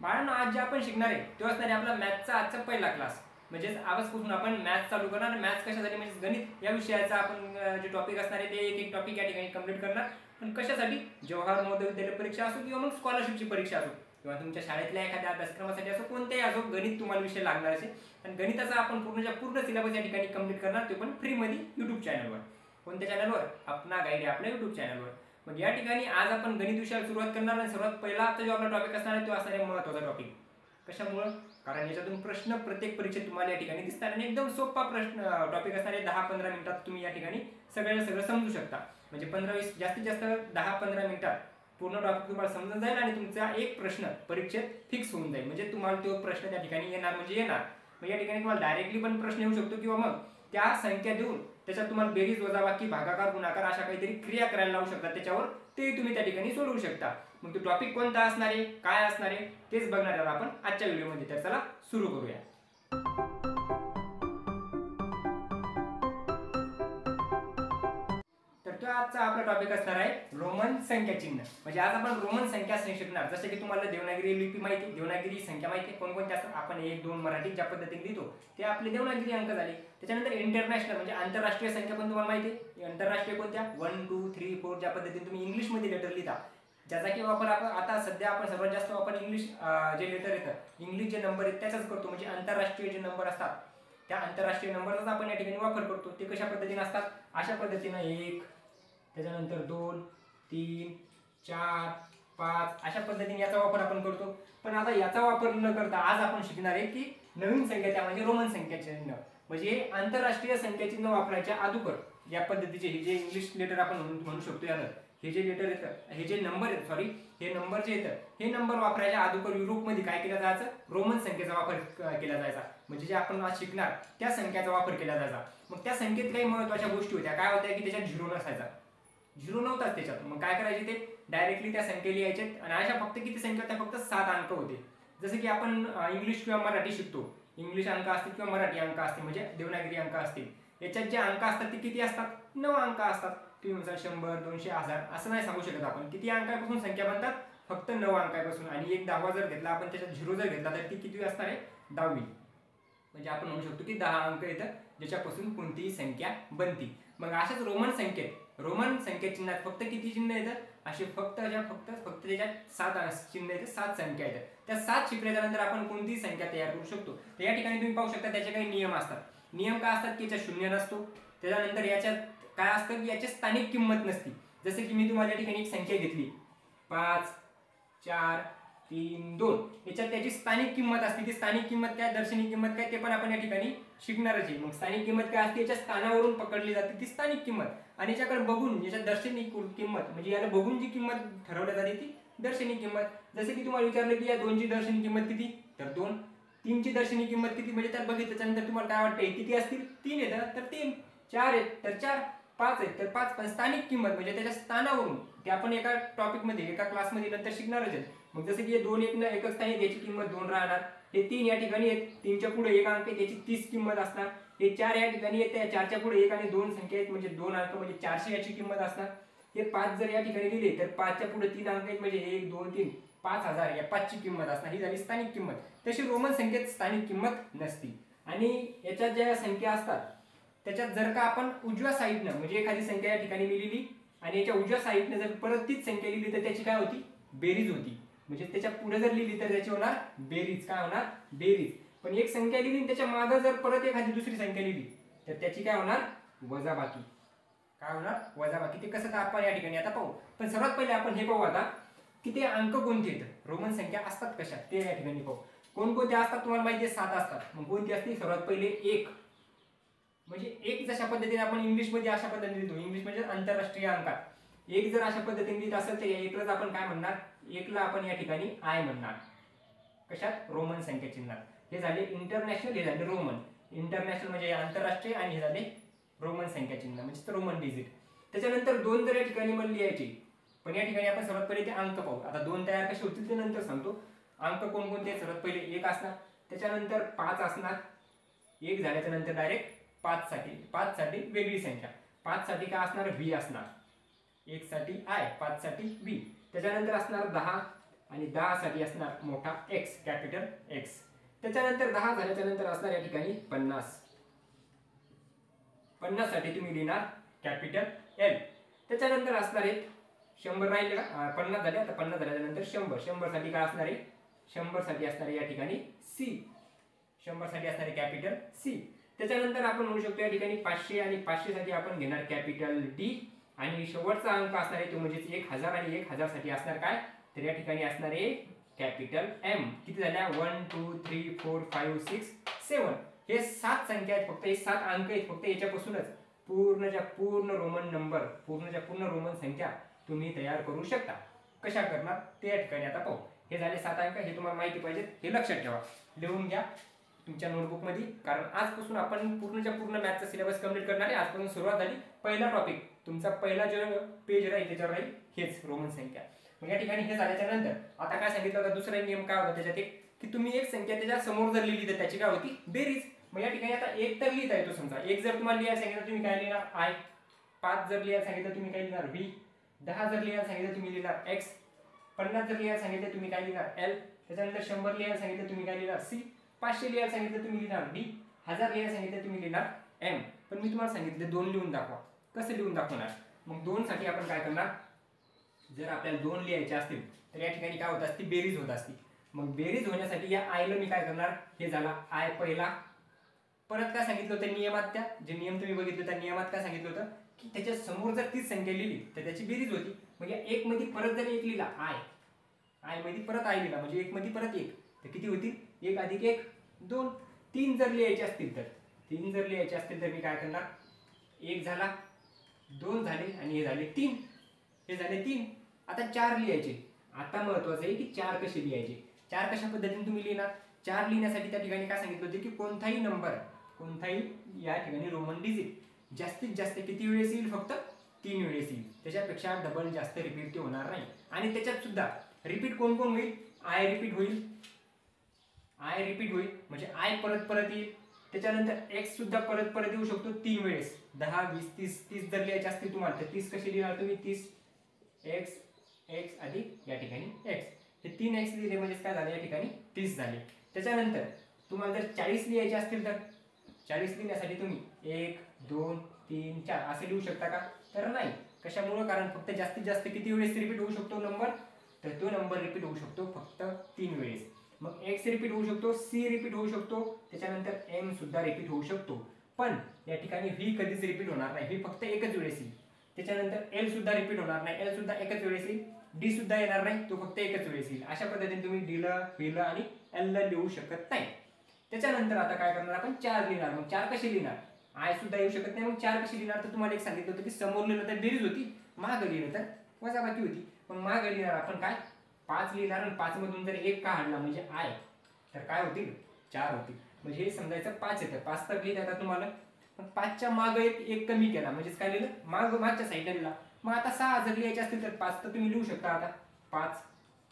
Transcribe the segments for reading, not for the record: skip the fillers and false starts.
बाळांनो, आज जे आपण शिकणार आहे तो असणार आहे आपला मॅथचा आजचा पहिला क्लास. म्हणजेच आजपासून आपण मॅथ्स चालू करणार. मॅथ्स कशासाठी म्हणजे गणित या विषयाचा आपण जे टॉपिक असणार आहे ते एक एक टॉपिक या ठिकाणी कंप्लीट करणार. पण कशासाठी? जवाहर नवोदय विद्यालय परीक्षा असो किंवा मग स्कॉलरशिपची परीक्षा असो किंवा तुमच्या शाळेतल्या एखाद्या अभ्यासक्रमासाठी असो, कोणत्याही असो, गणित तुम्हाला विषय लागणार असेल. आणि गणिताचा आपण पूर्णच्या पूर्ण सिलेबस या ठिकाणी कंप्लीट करणार, ते पण फ्रीमध्ये यूट्यूब चॅनलवर. कोणत्या चॅनलवर? अपना गाईड आपल्या यूट्यूब चॅनलवर. मग या ठिकाणी आज आपण गणित विषयाला सुरुवात करणार आणि सर्वात पहिला आता जो आपला टॉपिक असणार आहे तो असणार आहे महत्त्वाचा टॉपिक. कशामुळं? कारण याच्यातून प्रश्न प्रत्येक परीक्षेत तुम्हाला या ठिकाणी दिसतात आणि एकदम सोपा प्रश्न टॉपिक असणार आहे. 10-15 मिनिटात तुम्ही या ठिकाणी सगळं समजू शकता. म्हणजे 15-20 जास्तीत जास्त 10-15 मिनिटात पूर्ण टॉपिक तुम्हाला समजून जाईल आणि तुमचा एक प्रश्न परीक्षेत फिक्स होऊन जाईल. म्हणजे तुम्हाला तो प्रश्न त्या ठिकाणी येणार म्हणजे येणार. मग या ठिकाणी तुम्हाला डायरेक्टली पण प्रश्न येऊ शकतो किंवा मग त्या संख्या देऊन त्याच्यात तुम्हाला बेरीज, वजाबाकी, भागाकार, गुणाकार अशा काहीतरी क्रिया करायला लावू शकतात त्याच्यावर, ते तुम्ही त्या ठिकाणी सोडवू शकता. मग तो टॉपिक कोणता असणार आहे, काय असणार आहे, तेच बघणार आहोत आपण आजच्या व्हिडिओमध्ये. तर चला सुरू करूया. तर तो आजचा आपला टॉपिक असणार आहे रोमन संख्या चिन्ह. म्हणजे आज आपण रोमन संख्या शिकणार. जसे की तुम्हाला देवनागरी लिपी माहिती आहे, देवनागरी संख्या माहिती आहे, कोणकोणत्या असतात. आपण 1, 2 मराठी ज्या पद्धतीने लिहितो ते आपले देवनागरी अंक झाले. त्याच्यानंतर इंटरनॅशनल म्हणजे आंतरराष्ट्रीय संख्या पण तुम्हाला माहिती आहे. आंतरराष्ट्रीय कोणत्या? 1, 2, 3, 4 ज्या पद्धतीने तुम्ही इंग्लिशमध्ये लेटर लिहिता, ज्याचा की वापर आपण आता सध्या आपण सर्वात जास्त वापर इंग्लिश जे लेटर येतं, इंग्लिश जे नंबर आहेत त्याचाच करतो. म्हणजे आंतरराष्ट्रीय जे नंबर असतात त्या आंतरराष्ट्रीय नंबरचाच आपण या ठिकाणी वापर करतो. ते कशा पद्धतीने असतात? अशा पद्धतीनं 1, त्याच्यानंतर 2, 3, 4, 5 अशा पद्धतीने याचा वापर आपण करतो. पण आता याचा वापर न करता आज आपण शिकणार आहे की नवीन संख्या, त्या म्हणजे रोमन संख्या चिन्ह. म्हणजे आंतरराष्ट्रीय संख्या चिन्ह वापरायच्या अगोदर या पद्धतीचे हे जे इंग्लिश लेटर आपण म्हणू शकतो याला, हे जे लेटर येतं, हे जे नंबर आहेत, सॉरी हे नंबर जे येतं, हे नंबर वापरायच्या अगोदर युरोपमध्ये काय केलं जायचं? रोमन संख्येचा वापर केला जायचा. म्हणजे जे आपण आज शिकणार त्या संख्याचा वापर केला जायचा. मग त्या संख्येत काही महत्त्वाच्या गोष्टी होत्या. काय होत्या की त्याच्यात झिरो नसायचा, झिरो नव्हताच त्याच्यात. मग काय करायचे? ते डायरेक्टली त्या संख्या लिहायचे आणि अशा फक्त किती संख्या होत्या? फक्त 7 अंक होते. जसं की आपण इंग्लिश किंवा मराठी शिकतो, इंग्लिश अंक असतील किंवा मराठी अंक असतील, म्हणजे देवनागरी अंक असतील. याच्यात जे अंक असतात ते किती असतात? 9 अंक असतात. तुम्ही म्हणसाल 100, 200, 1000 असं नाही सांगू शकत आपण. किती अंकापासून संख्या बनतात? फक्त 9 अंकापासून. आणि एक 10वा जर घेतला आपण, त्याच्यात झिरो जर घेतला तर ती किती असणार आहे? 10वी. म्हणजे आपण म्हणू शकतो की 10 अंक येतं ज्याच्यापासून कोणतीही संख्या बनती. मग अशाच रोमन संख्येत, रोमन संख्या चिन्हात फक्त किती चिन्ह येतात? असे फक्त त्याच्यात 7 चिन्ह येतात, 7 संख्या येतात. त्या 7 शिकल्याच्या नंतर आपण कोणतीही संख्या तयार करू शकतो. तर या ठिकाणी तुम्ही पाहू शकता त्याचे काही नियम असतात. नियम काय असतात की याच्यात शून्य नसतो. त्याच्यानंतर याच्यात काय असतं की याची स्थानिक किंमत नसती. जसं की मी तुम्हाला या ठिकाणी एक संख्या घेतली 5, 4, 3, 2, याच्यात त्याची स्थानिक किंमत असते. ती स्थानिक किंमत काय, दर्शनी किंमत काय, ते पण आपण या ठिकाणी शिकणारच आहे. मग स्थानिक किंमत काय असते? याच्या स्थानावरून पकडली जाते ती स्थानिक किंमत. आणि याच्याकडे बघून, याच्यात दर्शनी किंमत म्हणजे याला बघून जी किंमत ठरवली जाते ती दर्शनी किंमत. जसं की तुम्हाला विचारलं की या 2ची दर्शनी किंमत किती? तर 2. 3ची दर्शनी किंमत किती? म्हणजे त्यात बघितलं त्यानंतर तुम्हाला काय वाटतंय किती असतील? 3 येतं तर 3, 4 आहेत तर 4, 5 आहेत तर 5. पण स्थानिक किंमत म्हणजे त्याच्या स्थानावरून, ते आपण एका टॉपिकमध्ये एका क्लासमध्ये नंतर शिकणारच आहे. मग जसं की 2 एकच स्थानी याची किंमत 2 राहणार. हे 3 या ठिकाणी आहेत, 3च्या पुढे 1 अंक आहे, त्याची 30 किंमत असणार. हे 4 या ठिकाणी आहेत, त्या 4च्या पुढे 1 आणि 2 संख्या आहेत म्हणजे 2 अंक म्हणजे 400 याची किंमत असणार. हे 5 जर या ठिकाणी लिहिले तर 5च्या पुढे 3 अंक आहेत म्हणजे 1, 2, 3, 5000 या 5ची किंमत असणार. ही झाली स्थानिक किंमत. तशी रोमन संख्येत स्थानिक किंमत नसती. आणि याच्यात ज्या संख्या असतात त्याच्यात जर का आपण उजव्या साईडनं, म्हणजे एखादी संख्या या ठिकाणी लिहिली आणि याच्या उजव्या साईडनं जर परत तीच संख्या लिहिली तर त्याची काय होती? बेरीज होती. म्हणजे त्याच्या पुढे जर लिहिली तर त्याची होणार बेरीज. काय होणार? बेरीज. पण एक संख्या लिहिली त्याच्या मागे जर परत एखादी दुसरी संख्या लिहिली तर त्याची काय होणार? वजाबाकी. काय होणार? वजाबाकी. ते कसं तर आपण या ठिकाणी आता पाहू. पण सर्वात पहिले आपण हे पाहू आता की ते अंक कोणते येतात, रोमन संख्या असतात कशा, ते या ठिकाणी पाहू. कोणकोणते असतात? तुम्हाला माहिती आहे 7 असतात. मग कोणती असते? सर्वात पहिले 1. म्हणजे 1 जशा पद्धतीने आपण इंग्लिशमध्ये अशा पद्धतीने लिहितो, इंग्लिश म्हणजे आंतरराष्ट्रीय अंकात 1 जर अशा पद्धतीने लिहित असेल तर या 1लाच आपण काय म्हणणार? 1ला आपण या ठिकाणी आय म्हणणार. कशात? रोमन संख्या चिन्हात. हे झाले इंटरनॅशनल, हे झाले रोमन. इंटरनॅशनल म्हणजे आंतरराष्ट्रीय आणि हे झाले रोमन संख्या चिन्ह म्हणजे रोमन डिजिट. त्याच्यानंतर 2 जर या ठिकाणी मला लिहायचे, पण या ठिकाणी आपण सर्वात पहिले ते अंक पाहू. आता 2 तयार कसे होतील ते नंतर सांगतो. अंक कोणकोणते? सर्वात पहिले 1 असणार, त्याच्यानंतर 5 असणार. 1 झाल्याच्या नंतर डायरेक्ट 5 साठी वेगळी संख्या. 5 साठी काय असणार? व्ही असणार. 1 साठी आय, 5 साठी व्ही. त्याच्यानंतर असणार 10, आणि 10 साठी असणार मोठा एक्स, कॅपिटल एक्स. त्याच्यानंतर 10 झाल्याच्या नंतर असणार या ठिकाणी 50. 50 साठी तुम्ही लिहिणार कॅपिटल एल. त्याच्यानंतर असणार आहे 100 राहिले का, 50 झाले. आता 50 झाल्याच्या नंतर 100. 100 साठी काय असणार आहे, 100 साठी असणार आहे या ठिकाणी सी. 100 साठी असणार आहे कॅपिटल सी. त्याच्यानंतर आपण म्हणू शकतो या ठिकाणी 500 आणि 500 साठी आपण घेणार कॅपिटल डी. आणि शेवटचा अंक असणार आहे तो म्हणजे 1000 आणि 1000 साठी असणार काय, तर या ठिकाणी असणार आहे कॅपिटल एम. किती झाल्या, 1 2 3 4 5 6 7. हे 7 संख्या आहेत फक्त, हे 7 अंक आहेत फक्त. याच्यापासूनच पूर्णच्या पूर्ण रोमन नंबर, पूर्णच्या पूर्ण रोमन संख्या तुम्ही तयार करू शकता. कशा करणार ते या ठिकाणी आता पाहू. हे झाले 7 अंक, हे तुम्हाला माहिती पाहिजे, हे लक्षात ठेवा, लिहून घ्या तुमच्या नोटबुक मध्ये. कारण आजपासून आपण पूर्णच्या पूर्ण मॅथचा सिलेबस कंप्लीट करणार आहे. आजपासून सुरुवात झाली. पहिला टॉपिक तुमचा, पहिला जो पेज राहील त्याच्यावर राहील हेच रोमन संख्या. मग या ठिकाणी हे झाल्याच्या नंतर आता काय सांगितलं होतं, दुसरा नियम काय होता त्याच्यात एक, की तुम्ही एक संख्या त्याच्या समोर जर लिहिली तर त्याची काय होती, बेरीज. मग या ठिकाणी आता एक तर लिहिता येतो. समजा एक जर तुम्हाला लिहायला सांगितलं तुम्ही काय लिहिणार, आय. 5 जर लिहायला सांगितलं तुम्ही काय लिहिणार, व्ही. 10 जर लिहायला सांगितलं तुम्ही लिहिणार एक्स. 50 जर लिहायला सांगितलं तुम्ही काय लिहिणार, एल. त्याच्यानंतर 100 लिहायला सांगितलं तुम्ही काय लिहिणार, सी. 500 लिहायला सांगितलं तुम्ही लिहिणार डी. 1000 लिहायला सांगितलं तुम्ही लिहिणार एम. पण मी तुम्हाला सांगितलं 2 लिहून दाखवा. कसं लिहून दाखवणार, मग 2 साठी आपण काय करणार, जर आपल्याला 2 लिहायचे असतील तर या ठिकाणी काय होत असते, बेरीज होत असते. मग बेरीज होण्यासाठी या आयला मी काय करणार, हे झाला आय पहिला. परत काय सांगितलं होतं नियमात, त्या जे नियम तुम्ही बघितले त्या नियमात काय सांगितलं होतं, की त्याच्या समोर जर तीच संख्या लिहिली तर त्याची बेरीज होती. मग या 1 मध्ये परत जर 1 लिहिला, आय मध्ये परत आय लिहिला म्हणजे 1 मध्ये परत 1, तर किती होतील, 1 अधिक 1 2. 3 जर लिहायचे असतील तर, 3 जर लिहायचे असतील तर मी काय करणार, 1 झाला, 2 झाले आणि हे झाले 3. हे झाले 3. आता 4 लिहायचे. आता महत्वाचं आहे की 4 कसे लिहायचे. 4 कशा पद्धतीने तुम्ही लिहिणार, 4 लिहिण्यासाठी त्या ठिकाणी काय सांगितलं होतं, की कोणताही नंबर, कोणताही या ठिकाणी रोमन डिजिट जास्तीत जास्त किती वेळेस येईल, फक्त 3 वेळेस येईल. त्याच्यापेक्षा डबल जास्त रिपीट ते होणार नाही. आणि त्याच्यात सुद्धा रिपीट कोण कोण होईल, आय रिपीट होईल, आय रिपीट होईल म्हणजे आय परत परत येईल. त्याच्यानंतर एक्स सुद्धा परत परत येऊ शकतो 3 वेळेस. 10 20 30 30 जर लिहायचे असतील तुम्हाला तर 30 कसे लिहिणार तुम्ही, 30 एक्स एक्स अधिक या ठिकाणी एक्स. हे 3 एक्स लिहिले म्हणजे काय झाले, या ठिकाणी 30 झाले. त्याच्यानंतर तुम्हाला जर 40 लिहायचे असतील तर 40 लिहिण्यासाठी तुम्ही 1 2 3 4 असे लिहू शकता का, तर नाही. कशामुळे, कारण फक्त जास्तीत जास्त किती वेळेस रिपीट होऊ शकतो नंबर, तर तो नंबर रिपीट होऊ शकतो फक्त 3 वेळेस. मग एक्स रिपीट होऊ शकतो, सी रिपीट होऊ शकतो, त्याच्यानंतर एम सुद्धा रिपीट होऊ शकतो. पण या ठिकाणी व्ही कधीच रिपीट होणार नाही, व्ही फक्त एकच वेळेस येईल. त्याच्यानंतर एल सुद्धा रिपीट होणार नाही, एल सुद्धा एकच वेळेस येईल. डी सुद्धा येणार नाही, तो फक्त एकच वेळेस येईल. अशा पद्धतीने तुम्ही डी ला, व्ही ला आणि एल ला लिहू शकत नाही. त्याच्यानंतर आता काय करणार आपण, 4 लिहिणार. मग 4 कसे लिहिणार, आय सुद्धा येऊ शकत नाही. मग 4 कसे लिहिणार, तर तुम्हाला एक सांगितलं होतं की समोर लिहिलं तर बेरीज होती, मागं लिहिलं तर वजाबाकी होती. पण मागं लिहिणार आपण काय, 5 लिहिणार आणि 5 मधून जर 1 काढला म्हणजे आय, तर काय होतील, 4 होतील. म्हणजे हे समजायचं 5 येतं. 5 तर लिहिता येतात तुम्हाला, पण 5च्या मागं एक कमी केला म्हणजेच काय लिहिलं, मागच्या साईडला लिहिला. मग आता 6 जर लिहायचे असतील तर 5 तर तुम्ही लिहू शकता. आता 5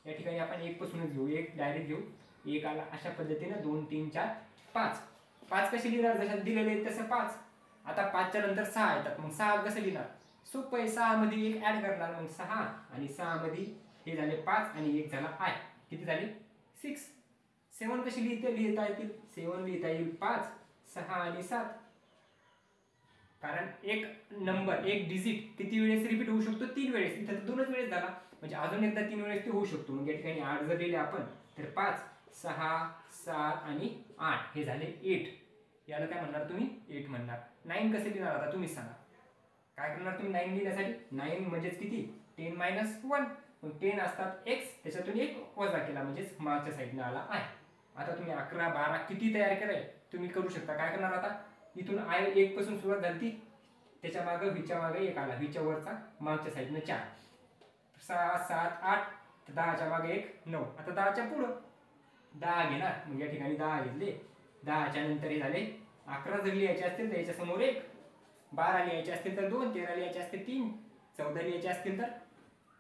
या ठिकाणी आपण 1 पासूनच घेऊ, 1 डायरेक्ट घेऊ, 1 आला. अशा पद्धतीने 2 3 4 5. 5 कसे लिहिणार, जसं दिलेले आहेत तसं 5. आता 5च्या नंतर 6 येतात, मग 6 कसं लिहिणार, सोपं आहे. 6 मध्ये 1 ऍड करणार, मग 6 आणि 6 मध्ये हे झाले 5 आणि 1 झाला आय, किती झाले 6. 7 कशी लिहिता येतील, 7 लिहिता येईल 5 6 आणि 7. कारण एक नंबर, एक डिजिट किती वेळेस रिपीट होऊ शकतो, 3 वेळेस. इथं 2च वेळेस झाला, म्हणजे अजून एकदा 3 वेळेस ते होऊ शकतो. मग या ठिकाणी 8 जर लिहिले आपण तर 5 6 7 आणि 8 हे झाले 8. याला काय म्हणणार तुम्ही, 8 म्हणणार. 9 कसे लिहिणार आता तुम्ही सांगा, काय करणार तुम्ही 9 लिहिण्यासाठी, 9 म्हणजेच किती, 10 - 1. मग 10 असतात एक्स, त्याच्यातून 1 वजा केला म्हणजेच मागच्या साईडने आला आय. आता तुम्ही 11 12 किती तयार केलंय तुम्ही करू शकता. काय करणार आता, इथून आय 1 पासून सुरुवात झाली, त्याच्या मागे व्हीच्या मागे 1 आला, व्हीच्या वरचा मागच्या साईडने 4 6 7 8, 10च्या मागे 1 9. आता 10च्या पुढं 10 घेणार, मग या ठिकाणी 10 घेतले. 10च्या नंतर हे झाले 11 जर लिहायचे असतील तर याच्या समोर 1, 12 लिहायचे असतील तर 2, 13 लिहायचे असतील 3, 14 लिहायचे असतील तर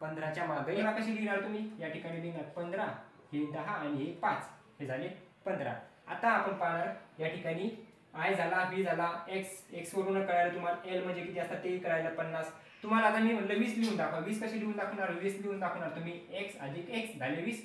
15च्या मागे कशी लिहिणार तुम्ही, या ठिकाणी लिहिणार 15, हे 10 आणि हे 5, हे झाले 15. आता आपण पाहणार या ठिकाणी आय झाला, व्ही झाला, एक्स, एक्स वरून कळायला तुम्हाला एल म्हणजे किती असतात ते कळायला 50. तुम्हाला आता मी म्हटलं 20 लिहून दाखवा, 20 कशी लिहून दाखवणार, 20 लिहून दाखवणार तुम्ही, x अधिक x झाले 20.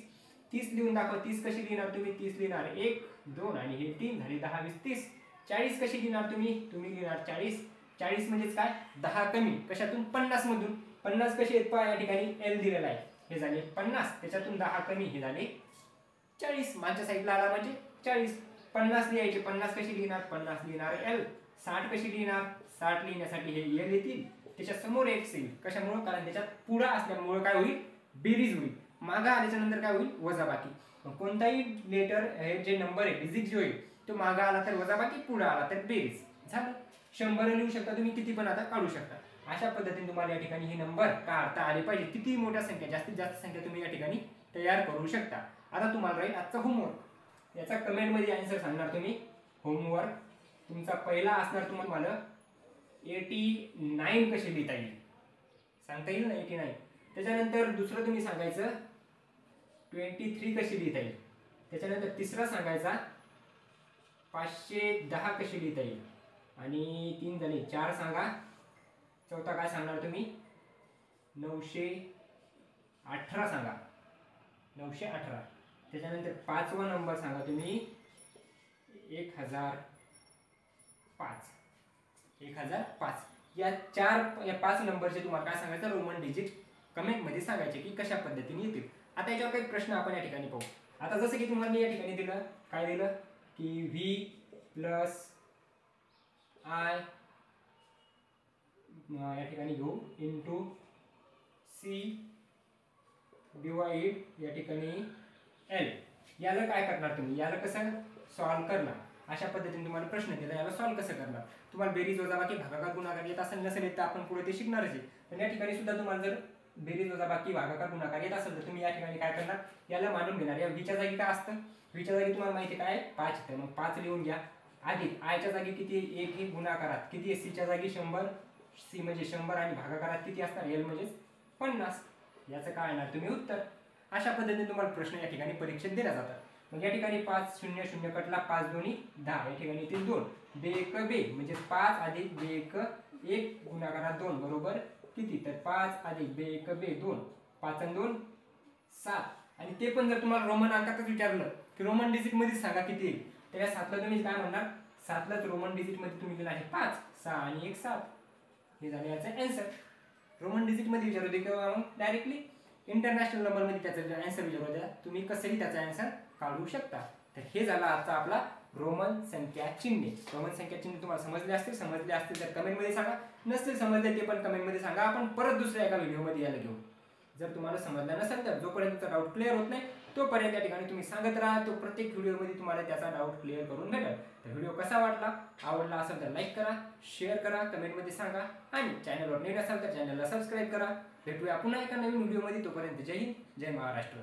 30 लिहून दाखवा, 30 कशी लिहिणार तुम्ही, 30 लिहिणार 1 2 आणि हे 3 झाले 10 20 30. 40 कशी लिहिणार तुम्ही लिहिणार 40. 40 म्हणजेच काय, 10 कमी कशातून, 50 मधून. 50 कशी आहेत पहा, या ठिकाणी l दिलेला आहे, हे झाले 50, त्याच्यातून 10 कमी हे झाले 40. मागच्या साईडला आला म्हणजे 40. 50 लिहायचे, 50 कशी लिहिणार, 50 लिहिणार l. 60 कशी लिहिणार, 60 लिहिण्यासाठी हे l येतील, त्याच्या समोर x येईल, कशामुळे, कारण त्याच्यात पुढा असल्यामुळे काय होईल, बेरीज होईल. मागा आल्याच्या नंतर काय होईल, वजाबाकी. कोणताही लेटर हे जे नंबर आहे, डिजिट जो आहे तो मागा आला तर वजाबाकी, पुढे आला तर बेरीज झालं. 100 लिहू शकता तुम्ही, किती पण आता काढू शकता. अशा पद्धतीने तुम्हाला या ठिकाणी हे नंबर काढता आले पाहिजे. किती मोठ्या संख्या, जास्तीत जास्त संख्या तुम्ही या ठिकाणी तयार करू शकता. आता तुम्हाला राहील आजचा होमवर्क, याचा कमेंट मध्ये आन्सर सांगणार तुम्ही. होमवर्क तुमचा पहिला असणार तुम्हाला 89 कशी लिहिता येईल, सांगता येईल ना 89. त्याच्यानंतर दुसरं तुम्ही सांगायचं 23 कशी लिहिता येईल. त्याच्यानंतर तिसरा सांगायचा 510 कशी लिहिता येईल, आणि 3 झाले, 4 सांगा. चौथा काय सांगणार तुम्ही, 918 सांगा, 918. त्याच्यानंतर 5वा नंबर सांगा तुम्ही 1005. 1005. या 5 नंबरचे तुम्हाला काय सांगायचं, रोमन डिजिट कमेंट मध्ये सांगायचे की कशा पद्धतीने येतील. आता याच्यावर काही प्रश्न आपण या ठिकाणी पाहू. आता जसं की तुम्हाला मी या ठिकाणी दिलं, काय दिलं की v प्लस आय या ठिकाणी घेऊ इंटू सी डिवाइड या ठिकाणी एल. याला काय करणार तुम्ही, याला कसं सॉल्व करणार, अशा पद्धतीने तुम्हाला प्रश्न दिला, याला सॉल्व कसं करणार. तुम्हाला बेरीज वजाबाकी भागाकार गुणाकार येत असेल नसेल येत तर आपण पुढे ते शिकणारच आहे. पण या ठिकाणी सुद्धा तुम्हाला जर बेरीज वजाबाकी भागाकार गुणाकार येत असेल तर तुम्ही या ठिकाणी काय करणार, याला मानून घेणार. या व्हीच्या जागी काय असतं, व्हीच्या जागी तुम्हाला माहिती काय 5 येतं, मग 5 लिहून घ्या. अधिक आयच्या जागी किती, 1 1 गुणाकारात किती, सीच्या जागी 100, सी म्हणजे 100 आणि भागाकारात किती असणार, एल म्हणजे 50. याचं काय येणार तुम्ही उत्तर. अशा पद्धतीने तुम्हाला प्रश्न या ठिकाणी परीक्षेत दिला जातात. मग या ठिकाणी 5 0 0 कटला, 5 2 10, या ठिकाणी येतील 2. बे 1 बे म्हणजे 5 अधिक बे 1 1 गुणाकारात 2 बरोबर किती, तर 5 अधिक बे 1 बे 2, 5 आणि 2 7. आणि ते पण जर तुम्हाला रोमन अंकातच विचारलं की रोमन डिजिट मध्ये सांगा किती येईल, तर या 7ला तुम्ही काय म्हणणार, 7लाच रोमन डिजिट मध्ये तुम्ही लिहिलं आहे 5, 6 आणि 1 7. हे झाले याचं आन्सर. रोमन डिजिट मध्ये विचारू दे किंवा मग डायरेक्टली इंटरनॅशनल नंबर मध्ये त्याचा आन्सर विचारू द्या, तुम्ही कसंही त्याचा आन्सर काढू शकता. तर हे झाला आजचा आपला रोमन संख्या चिन्हे. रोमन संख्या चिन्हे तुम्हाला समजले असतील तर कमेंट मध्ये सांगा, नसतील समजले ते पण कमेंट मध्ये सांगा. आपण परत दुसऱ्या एका व्हिडिओ मध्ये याला घेऊ. जर तुम्हाला समजलं नसेल तर जोपर्यंत डाऊट क्लिअर होत नाही तोपर्यंत या ठिकाणी तुम्ही सांगत राहा, तो प्रत्येक व्हिडिओमध्ये तुम्हाला त्याचा डाऊट क्लिअर करून भेटेल. तर व्हिडिओ कसा वाटला, आवडला असेल तर लाईक करा, शेअर करा, कमेंटमध्ये सांगा, आणि चॅनलवर नवीन असाल तर चॅनलला सबस्क्राईब करा. भेटूया पुन्हा एका नवीन व्हिडिओमध्ये. तोपर्यंत जय हिंद, जय महाराष्ट्र.